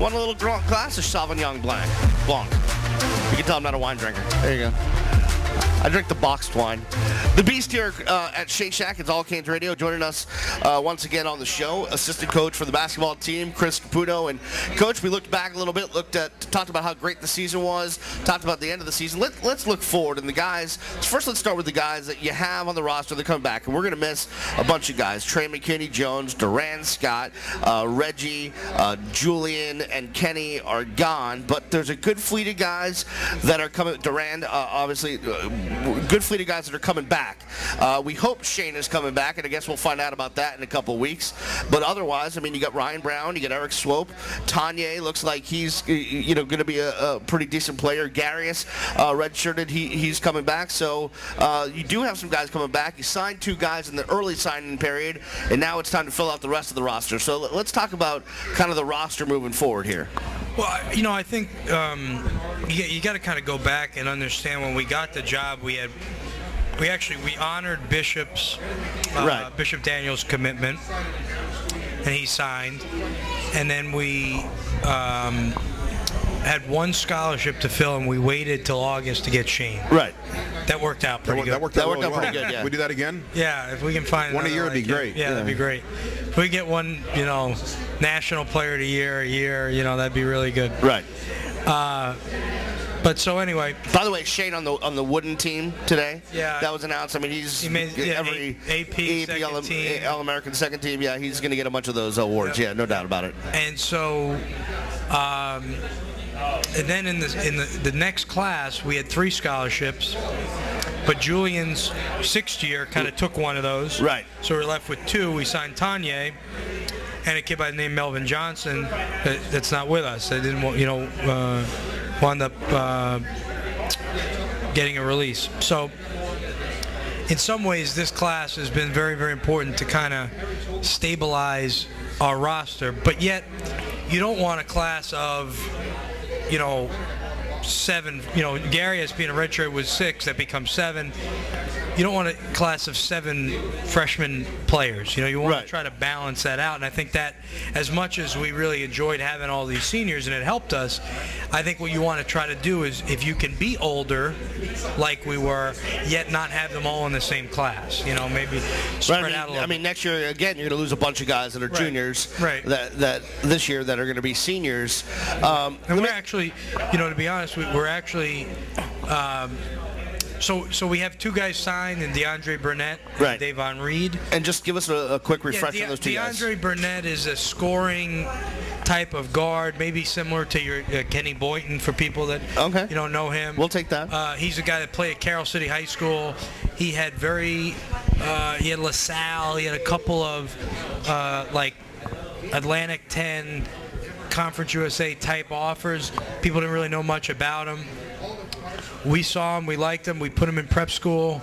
Want a little glass of Sauvignon Blanc. You can tell I'm not a wine drinker. There you go. I drink the boxed wine. The Beast here at Shake Shack. It's allCANES Radio. Joining us once again on the show, assistant coach for the basketball team, Chris Caputo. And Coach, we looked back a little bit, talked about how great the season was, talked about the end of the season. Let's look forward. And the guys, first let's start with the guys that you have on the roster that come back. And we're going to miss a bunch of guys. Trey McKinney, Jones, Duran Scott, Reggie, Julian, and Kenny are gone. But there's a good fleet of guys that are coming. Duran, obviously, good fleet of guys that are coming back. We hope Shane is coming back, and I guess we'll find out about that in a couple weeks. But otherwise, I mean, you got Ryan Brown, you got Eric Swope, Tanya looks like he's going to be a pretty decent player. Garius, redshirted, he's coming back. So you do have some guys coming back. You signed 2 guys in the early signing period, and now it's time to fill out the rest of the roster. So let's talk about kind of the roster moving forward here. Well, I think you got to kind of go back and understand when we got the job, we honored Bishop Daniels' commitment, and he signed, and then we had 1 scholarship to fill, and we waited till August to get Shane. Right. That worked out pretty good. That worked out pretty good. Yeah. We do that again? Yeah, if we can find one a year would be great. Yeah, that'd be great. If we get one, National Player of the Year a year, that'd be really good. Right. But so anyway. By the way, Shane on the wooden team today. Yeah. That was announced. I mean, he made every AP second team, All-American second team. Yeah, he's going to get a bunch of those awards. Yeah, no doubt about it. And so, and then in the next class, we had 3 scholarships. But Julian's 6th year kind of took one of those. Right. So we're left with 2. We signed Tanya and a kid by the name Melvin Johnson that's not with us. They didn't, wound up getting a release. So in some ways, this class has been very, very important to kind of stabilize our roster. But yet, you don't want a class of, 7, Gary as being a redshirt was 6, that becomes 7. You don't want a class of 7 freshman players. You want to try to balance that out. And I think that as much as we really enjoyed having all these seniors and it helped us, I think what you want to try to do is if you can be older like we were, yet not have them all in the same class. Maybe spread out a little. I mean, next year, again, you're going to lose a bunch of guys that are juniors that this year that are going to be seniors. And we're actually, to be honest, we're actually so we have 2 guys signed, and DeAndre Burnett and Davon Reed. And just give us a quick refresher on those 2 guys. DeAndre Burnett is a scoring type of guard, maybe similar to your Kenny Boynton for people that know him. We'll take that. He's a guy that played at Carroll City High School. He had he had LaSalle. He had a couple of like Atlantic 10, Conference USA type offers. People didn't really know much about him. We saw him, we liked him, we put him in prep school.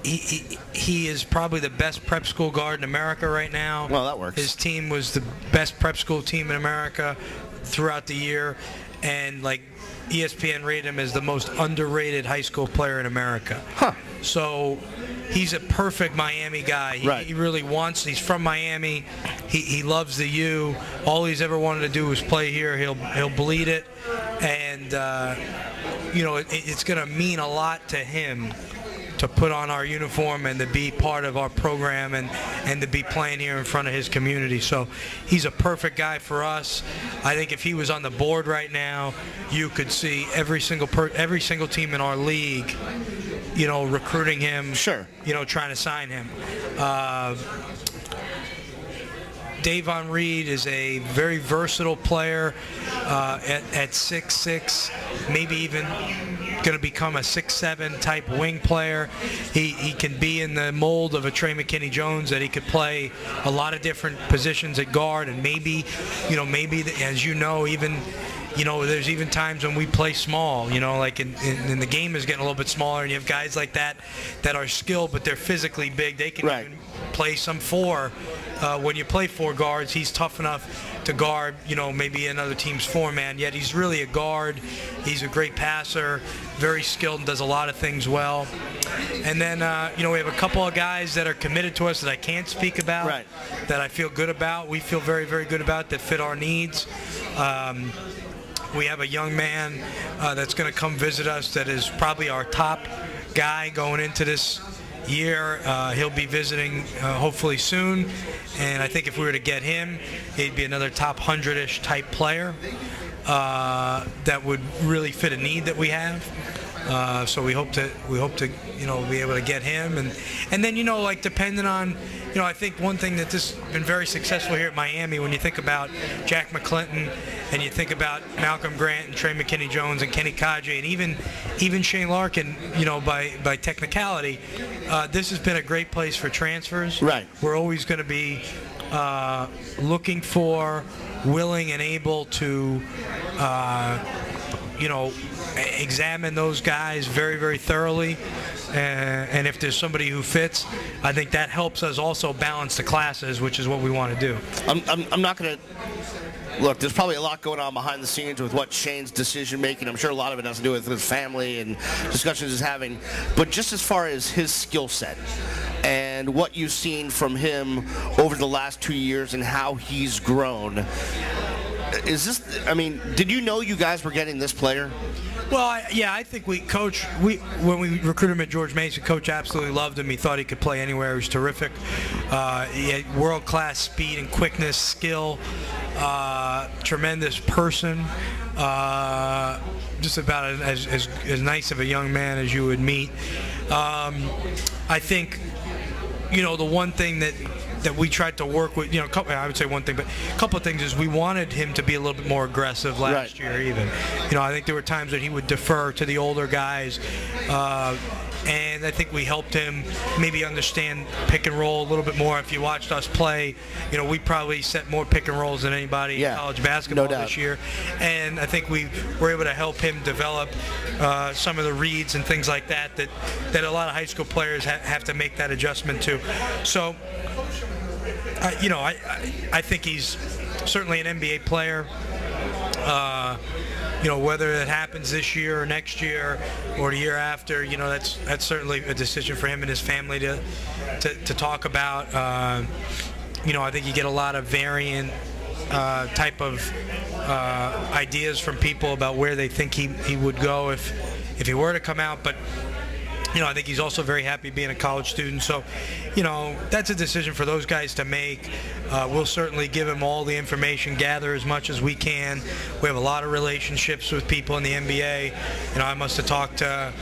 He is probably the best prep school guard in America right now. Well, that works. His team was the best prep school team in America throughout the year, and like ESPN rated him as the most underrated high school player in America. Huh. So he's a perfect Miami guy. He really wants. He's from Miami. He loves the U. All he's ever wanted to do was play here. He'll bleed it, and it's going to mean a lot to him to put on our uniform and to be part of our program and to be playing here in front of his community. So he's a perfect guy for us. I think if he was on the board right now, you could see every single team in our league, recruiting him, trying to sign him. Davon Reed is a very versatile player at 6'6", maybe even going to become a 6'7" type wing player. He can be in the mold of a Trey McKinney Jones, that he could play a lot of different positions at guard, and maybe, as even there's even times when we play small, like in the game is getting a little bit smaller, and you have guys like that are skilled, but they're physically big. They can even play some four. When you play four guards, he's tough enough to guard, maybe another team's four-man, yet he's really a guard. He's a great passer, very skilled, and does a lot of things well. And then, we have a couple of guys that are committed to us that I can't speak about, right, that I feel good about. We feel very, very good about, that fit our needs. We have a young man that's going to come visit us that is probably our top guy going into this year. He'll be visiting hopefully soon, and I think if we were to get him, he'd be another top 100-ish type player that would really fit a need that we have. So we hope to be able to get him, and then like depending on I think one thing that this has been very successful here at Miami, when you think about Jack McClinton and you think about Malcolm Grant and Trey McKinney-Jones and Kenny Kadji and even Shane Larkin, by technicality, this has been a great place for transfers. Right. We're always going to be looking for, willing and able to examine those guys very, very thoroughly, and if there's somebody who fits, I think that helps us also balance the classes, which is what we want to do. I'm not going to look. There's probably a lot going on behind the scenes with what Shane's decision making. I'm sure a lot of it has to do with his family and discussions he's having, but just as far as his skill set and what you've seen from him over the last 2 years and how he's grown. Did you know you guys were getting this player? Well, I think when we recruited him at George Mason, Coach absolutely loved him. He thought he could play anywhere. He was terrific. He had world-class speed and quickness, skill, tremendous person, just about as nice of a young man as you would meet. I think, the one thing that we tried to work with, I would say one thing, but a couple of things is we wanted him to be a little bit more aggressive last year even. I think there were times that he would defer to the older guys, and I think we helped him maybe understand pick and roll a little bit more. If you watched us play, we probably set more pick and rolls than anybody in college basketball this year, and I think we were able to help him develop some of the reads and things like that a lot of high school players have to make that adjustment to. So I think he's certainly an NBA player. Whether it happens this year or next year or the year after, that's certainly a decision for him and his family to talk about. I think you get a lot of variant type of ideas from people about where they think he would go if he were to come out, but I think he's also very happy being a college student. So, that's a decision for those guys to make. We'll certainly give him all the information, gather as much as we can. We have a lot of relationships with people in the NBA. I must have talked to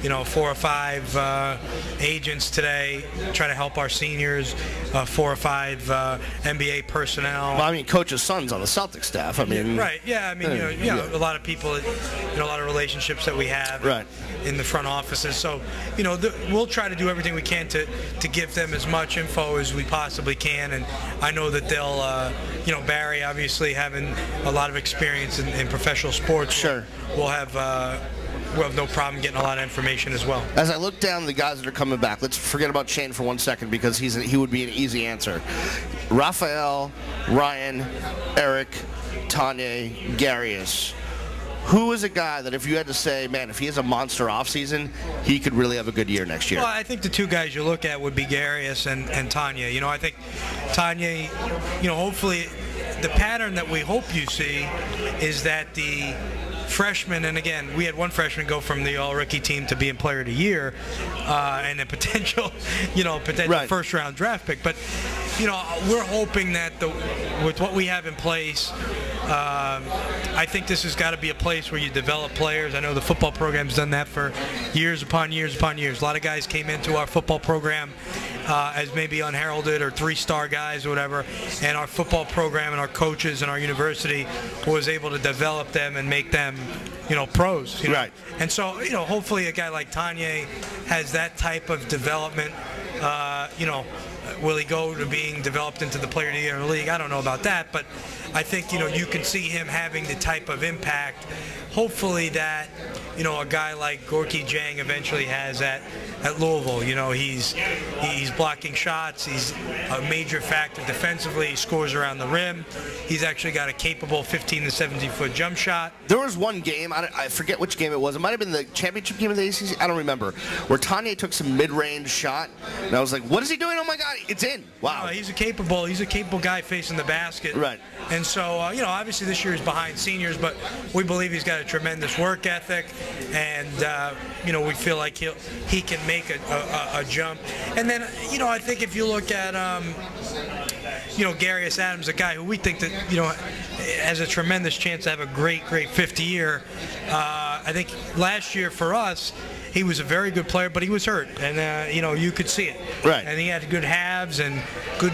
4 or 5 agents today, try to help our seniors, 4 or 5 NBA personnel. Well, Coach's son's on the Celtics staff. Right, yeah, a lot of people, a lot of relationships that we have in the front offices. So, we'll try to do everything we can to give them as much info as we possibly can. And I know that they'll, Barry, obviously having a lot of experience in professional sports, we'll have no problem getting a lot of information as well. As I look down the guys that are coming back, let's forget about Shane for 1 second because he would be an easy answer. Raphael, Ryan, Eric, Tanya, Garius. Who is a guy that if you had to say, man, if he has a monster offseason, he could really have a good year next year? Well, I think the two guys you look at would be Garius and Tanya. I think Tanya, hopefully the pattern that we hope you see is that the freshman, and again, we had one freshman go from the all-rookie team to being player of the year, and a potential first-round draft pick. But, we're hoping that with what we have in place, I think this has got to be a place where you develop players. I know the football program's done that for years upon years upon years. A lot of guys came into our football program as maybe unheralded or 3-star guys or whatever, and our football program and our coaches and our university was able to develop them and make them, pros. Right. And so, hopefully a guy like Tanya has that type of development. Will he go to being developed into the player of the year in the league? I don't know about that, but I think, you know, you can see him having the type of impact, hopefully, that, you know, a guy like Gorky Jang eventually has at Louisville. You know, he's blocking shots. He's a major factor defensively. He scores around the rim. He's actually got a capable 15 to 17-foot jump shot. There was one game, I forget which game it was. It might have been the championship game of the ACC. I don't remember. Where Tanya took some mid-range shot, and I was like, "What is he doing? Oh my God, it's in!" Wow. He's a capable guy facing the basket. Right. And so, you know, obviously this year he's behind seniors, but we believe he's got a tremendous work ethic, and you know, we feel like he can make a jump. And then, you know, I think if you look at you know, Garius Adams, a guy who we think that, you know, has a tremendous chance to have a great fifth year. I think last year for us, he was a very good player, but he was hurt, and you know, you could see it. Right. And he had good halves and good,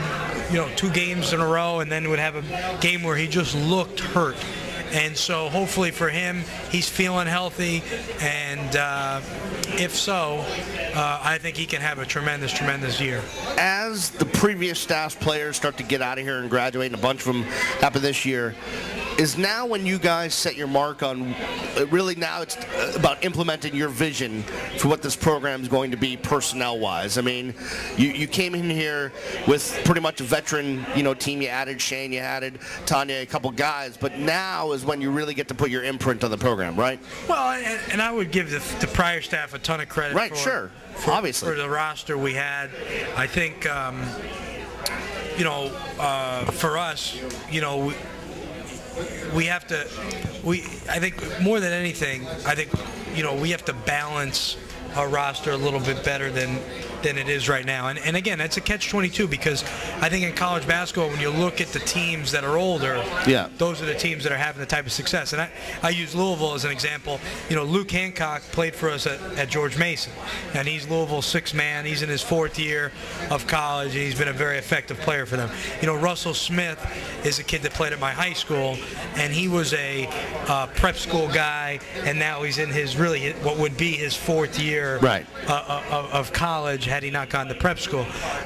you know, 2 games in a row, and then would have a game where he just looked hurt. And so hopefully for him, he's feeling healthy, and if so, I think he can have a tremendous year. As the previous staff players start to get out of here and graduate, and a bunch of them happen this year, is now when you guys set your mark on, really now it's about implementing your vision for what this program is going to be personnel-wise. I mean, you came in here with pretty much a veteran, you know, team. You added Shane, you added Tanya, a couple guys, but now is when you really get to put your imprint on the program, right? Well, and I would give the prior staff a ton of credit. Right, obviously. For the roster we had. I think, you know, for us, you know, I think more than anything, I think, you know, we have to balance our roster a little bit better than it is right now. And again, that's a catch-22, because I think in college basketball, when you look at the teams that are older, yeah, those are the teams that are having the type of success. And I use Louisville as an example. You know, Luke Hancock played for us at George Mason, and he's Louisville's 6th man. He's in his 4th year of college, and he's been a very effective player for them. You know, Russell Smith is a kid that played at my high school, and he was a prep school guy, and now he's in his what would be his 4th year, right, of college, had he not gone to prep school.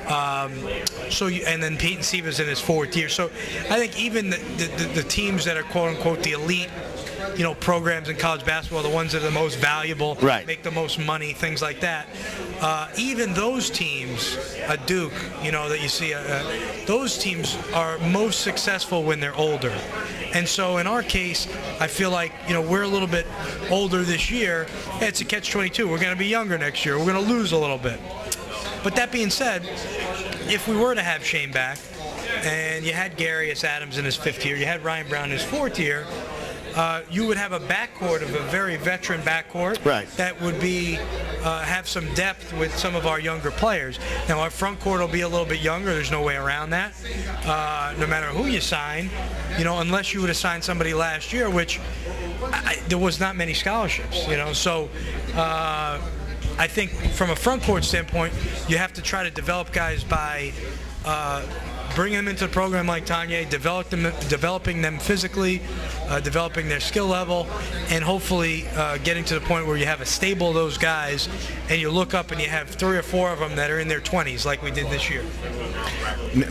And then Peyton Sieva's in his 4th year. So I think even the teams that are quote-unquote the elite, you know, programs in college basketball, the ones that are the most valuable, right, make the most money, things like that. Even those teams, Duke, you know, that you see, those teams are most successful when they're older. And so in our case, I feel like, you know, we're a little bit older this year. It's a catch-22. We're going to be younger next year. We're going to lose a little bit. But that being said, if we were to have Shane back, and you had Garius Adams in his 5th year, you had Ryan Brown in his 4th year, you would have a backcourt of a very veteran backcourt, right, that would be have some depth with some of our younger players. Now our front court will be a little bit younger. There's no way around that. No matter who you sign, you know, unless you would have signed somebody last year, which there was not many scholarships, you know. So I think from a front court standpoint, you have to try to develop guys by bringing them into the program like Tanya, developing them physically, developing their skill level, and hopefully getting to the point where you have a stable of those guys, and you look up and you have 3 or 4 of them that are in their 20s like we did this year.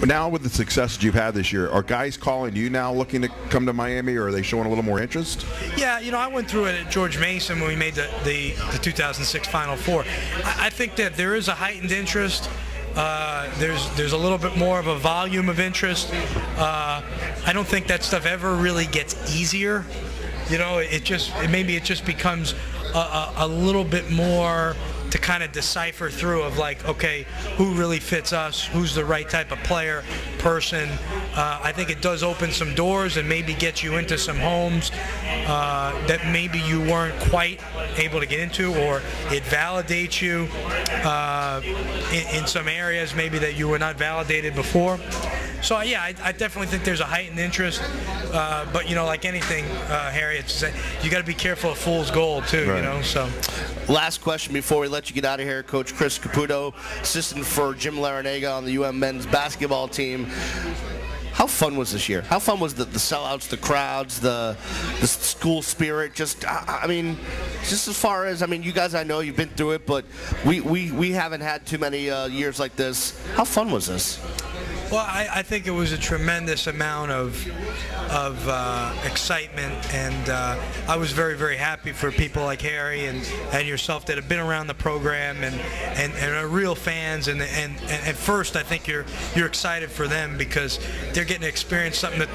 Now with the success that you've had this year, are guys calling you now looking to come to Miami, or are they showing a little more interest? Yeah, you know, I went through it at George Mason when we made the 2006 Final Four. I think that there is a heightened interest. There's a little bit more of a volume of interest. I don't think that stuff ever really gets easier. You know, maybe it just becomes a little bit more to kind of decipher through of like, okay, who really fits us, who's the right type of player, person. I think it does open some doors and maybe get you into some homes that maybe you weren't quite able to get into, or it validates you in some areas maybe that you were not validated before. So yeah, I definitely think there's a heightened interest, but you know, like anything, Harry, you got to be careful of fool's gold too. Right. You know. So. Last question before we let you get out of here, Coach Chris Caputo, assistant for Jim Larinaga on the UM men's basketball team. How fun was this year? How fun was the sellouts, the crowds, the school spirit? Just, I mean, just as far as, I mean, you guys, I know you've been through it, but we haven't had too many years like this. How fun was this? Well, I think it was a tremendous amount of excitement, and I was very, very happy for people like Harry and yourself that have been around the program and are real fans. And at first, I think you're excited for them because they're getting to experience something that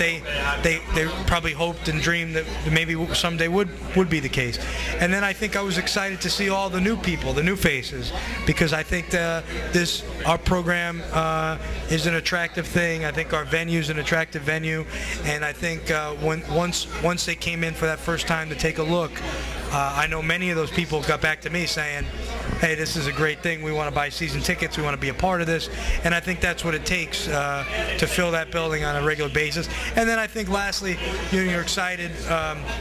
they probably hoped and dreamed that maybe someday would be the case. And then I think I was excited to see all the new people, the new faces, because I think our program is an attractive thing. I think our venue is an attractive venue, and I think once they came in for that first time to take a look, I know many of those people got back to me saying, hey, this is a great thing. We want to buy season tickets. We want to be a part of this. And I think that's what it takes to fill that building on a regular basis. And then I think lastly, you're excited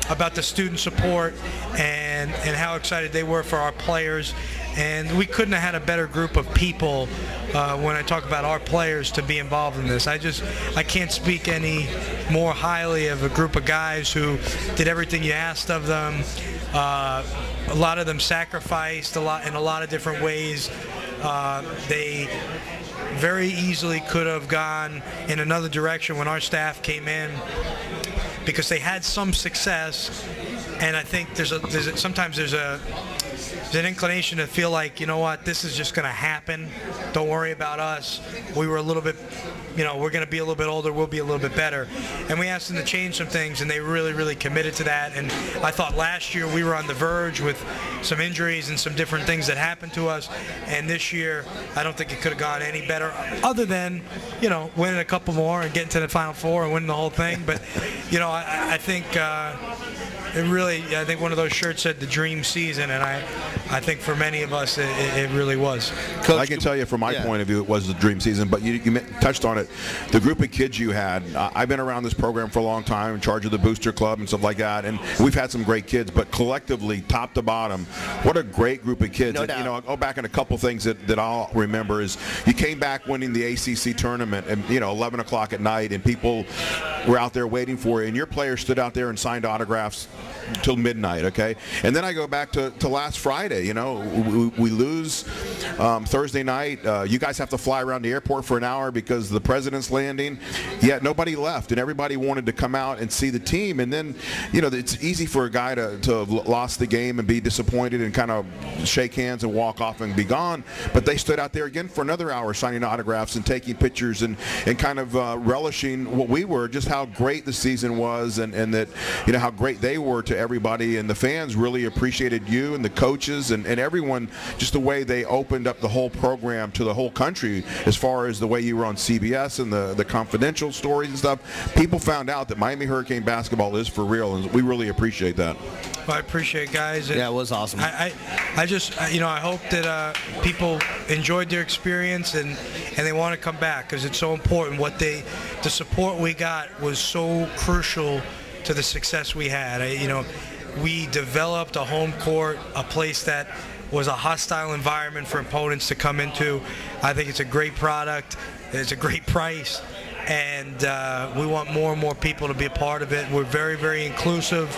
about the student support and how excited they were for our players. And we couldn't have had a better group of people when I talk about our players to be involved in this. I can't speak any more highly of a group of guys who did everything you asked of them. A lot of them sacrificed in a lot of different ways. They very easily could have gone in another direction when our staff came in because they had some success, and I think sometimes there's an inclination to feel like, you know what, this is just going to happen. Don't worry about us. We were a little bit, we're going to be a little bit older. We'll be a little bit better. And we asked them to change some things, and they really, really committed to that. And I thought last year we were on the verge with some injuries and some different things that happened to us. And this year, I don't think it could have gone any better, other than, winning a couple more and getting to the Final Four and winning the whole thing. But, I think I think one of those shirts said the dream season, and I think for many of us it really was. Coach, I can tell you from my point of view it was the dream season, but you touched on it. The group of kids you had, I've been around this program for a long time, in charge of the booster club and stuff like that, and we've had some great kids, but collectively, top to bottom, what a great group of kids. No and, doubt. I'll go back in a couple things that I'll remember is you came back winning the ACC tournament, and 11 o'clock at night, and people were out there waiting for you, and your players stood out there and signed autographs till midnight, okay? And then I go back to last Friday, we lose Thursday night. You guys have to fly around the airport for an hour because the president's landing, yet nobody left, and everybody wanted to come out and see the team. And then, it's easy for a guy to have lost the game and be disappointed and kind of shake hands and walk off and be gone, but they stood out there again for another hour signing autographs and taking pictures and kind of relishing what we were, just how great the season was, and that, how great they were to everybody, and the fans really appreciated you and the coaches and everyone, just the way they opened up the whole program to the whole country as far as the way you were on CBS and the confidential stories and stuff. People found out that Miami Hurricane basketball is for real, and we really appreciate that. Well, I appreciate it, guys. Yeah, it was awesome. I hope that people enjoyed their experience and they want to come back, because it's so important. The support we got was so crucial to the success we had. We developed a home court, a place that was a hostile environment for opponents to come into. I think it's a great product. It's a great price. And we want more and more people to be a part of it. We're very, very inclusive.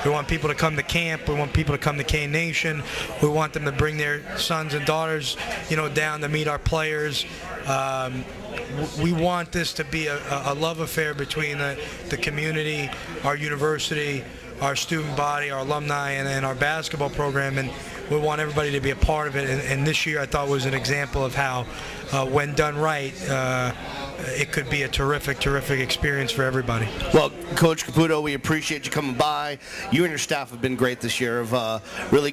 We want people to come to camp. We want people to come to Cane Nation. We want them to bring their sons and daughters, down to meet our players. We want this to be a love affair between the community, our university, our student body, our alumni, and our basketball program, and we want everybody to be a part of it. And this year I thought was an example of how, when done right, it could be a terrific, terrific experience for everybody. Well, Coach Caputo, we appreciate you coming by. You and your staff have been great this year of really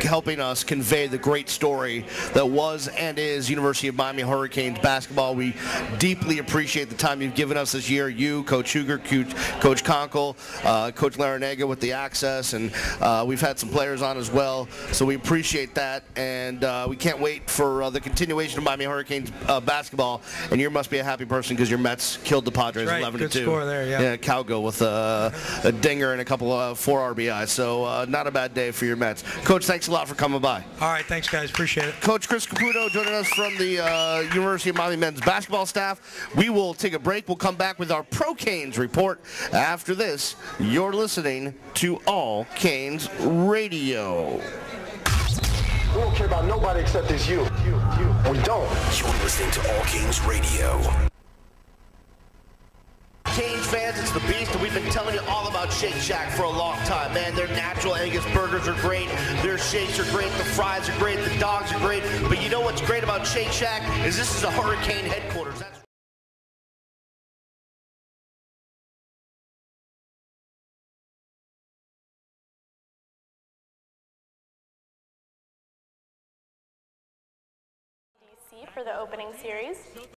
helping us convey the great story that was and is University of Miami Hurricanes basketball. We deeply appreciate the time you've given us this year. You, Coach Huger, Coach Conkle, Coach Larinaga with the access, and we've had some players on as well. So we appreciate that, and we can't wait for the continuation of Miami Hurricanes basketball. And you must be a happy person because your Mets killed the Padres 11-2. Good score there, yeah. Yeah, Cowgill with a dinger and a couple of 4 RBIs. So not a bad day for your Mets. Coach, thanks a lot for coming by. All right, thanks, guys. Appreciate it. Coach Chris Caputo joining us from the University of Miami men's basketball staff. We will take a break. We'll come back with our Pro Canes report. After this, you're listening to All Canes Radio. We don't care about nobody except it's you. We don't. You're listening to All Canes Radio. fans, it's the Beast, and we've been telling you all about Shake Shack for a long time. Man, their natural Angus burgers are great, their shakes are great, the fries are great, the dogs are great. But you know what's great about Shake Shack is this is a Hurricane headquarters. That's DC for the opening series.